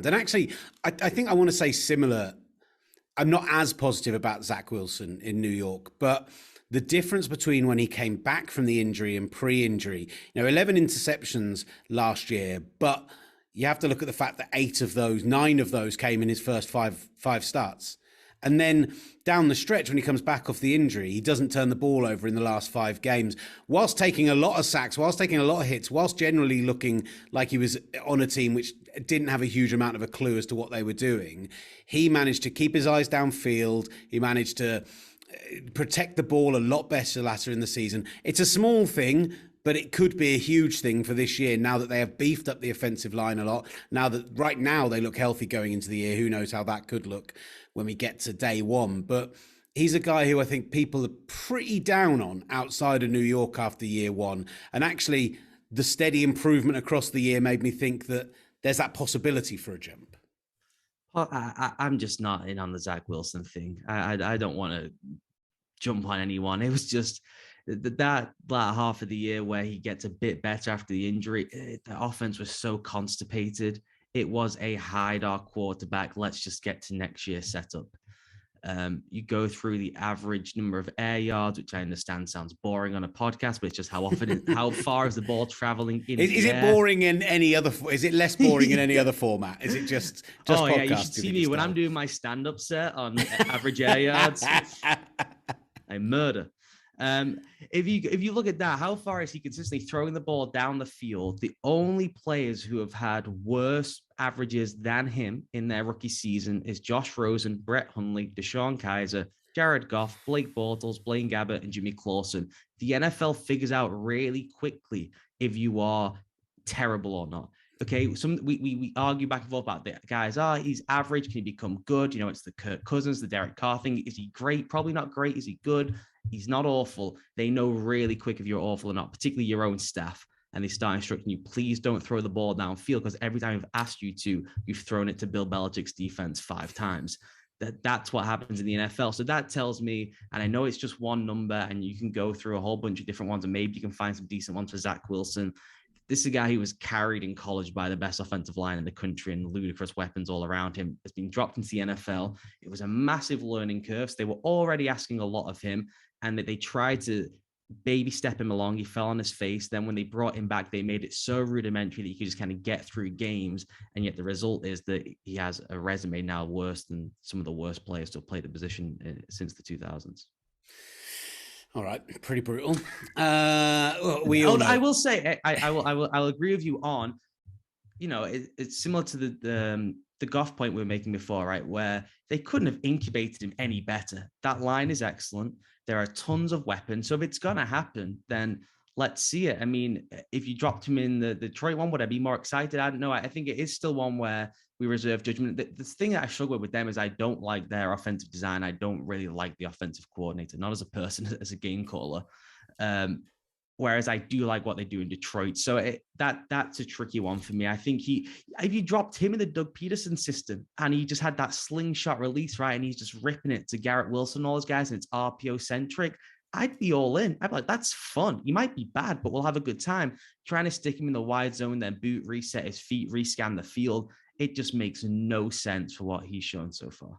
And actually, I think I want to say similar. I'm not as positive about Zach Wilson in New York, but the difference between when he came back from the injury and pre-injury, 11 interceptions last year, but you have to look at the fact that 9 of those came in his first five starts. And then down the stretch, when he comes back off the injury, he doesn't turn the ball over in the last 5 games, whilst taking a lot of sacks, whilst taking a lot of hits, whilst generally looking like he was on a team which didn't have a huge amount of a clue as to what they were doing. He managed to keep his eyes downfield. He managed to protect the ball a lot better later in the season. It's a small thing, but it could be a huge thing for this year now that they have beefed up the offensive line a lot. Now that right now they look healthy going into the year. Who knows how that could look when we get to day one. But he's a guy who I think people are pretty down on outside of New York after year one. And actually, the steady improvement across the year made me think that there's that possibility for a jump. Well, I'm just not in on the Zach Wilson thing. I don't want to jump on anyone. It was just that half of the year where he gets a bit better after the injury. The offense was so constipated. It was a hide our quarterback. Let's just get to next year's setup. You go through the average number of air yards, which I understand sounds boring on a podcast, but it's just how far is the ball traveling in Is it boring in any other? Is it less boring in any other format? Is it just oh podcasting? Yeah, you should see me when I'm doing my stand-up set on average air yards. I murder. If you look at that, how far is he consistently throwing the ball down the field? The only players who have had worse averages than him in their rookie season is Josh Rosen, Brett Hundley, Deshaun Kaiser, Jared Goff, Blake Bortles, Blaine Gabbert, and Jimmy Clausen. The NFL figures out really quickly if you are terrible or not. Okay, we argue back and forth about the guys. He's average. Can he become good? It's the Kirk Cousins, the Derek Carr thing. Is he great? Probably not great. Is he good? He's not awful. They know really quick if you're awful or not, particularly your own staff. And they start instructing you, please don't throw the ball downfield, because every time I've asked you to, you've thrown it to Bill Belichick's defense 5 times. That's what happens in the NFL. So that tells me, and I know it's just one number, and you can go through a whole bunch of different ones, and maybe you can find some decent ones for Zach Wilson. This is a guy who was carried in college by the best offensive line in the country and ludicrous weapons all around him, has been dropped into the NFL. It was a massive learning curve. So they were already asking a lot of him, and that they tried to baby step him along. He fell on his face. Then when they brought him back, they made it so rudimentary that he could just kind of get through games. And yet the result is that he has a resume now worse than some of the worst players to have played the position since the 2000s. All right, pretty brutal. I will say, I'll agree with you on, it's similar to the Goff point we were making before, right? Where they couldn't have incubated him any better. That line is excellent. There are tons of weapons. So if it's going to happen, then let's see it. I mean, if you dropped him in the Detroit one, would I be more excited? I don't know. I think it is still one where we reserve judgment. The thing that I struggle with them is I don't like their offensive design. I don't really like the offensive coordinator, not as a person, as a game caller. Whereas I do like what they do in Detroit. So that's a tricky one for me. I think if you dropped him in the Doug Peterson system and he just had that slingshot release, right, and he's just ripping it to Garrett Wilson, all those guys, and it's RPO centric, I'd be all in. I'd be like, that's fun. You might be bad, but we'll have a good time. Trying to stick him in the wide zone, then boot, reset his feet, rescan the field. It just makes no sense for what he's shown so far.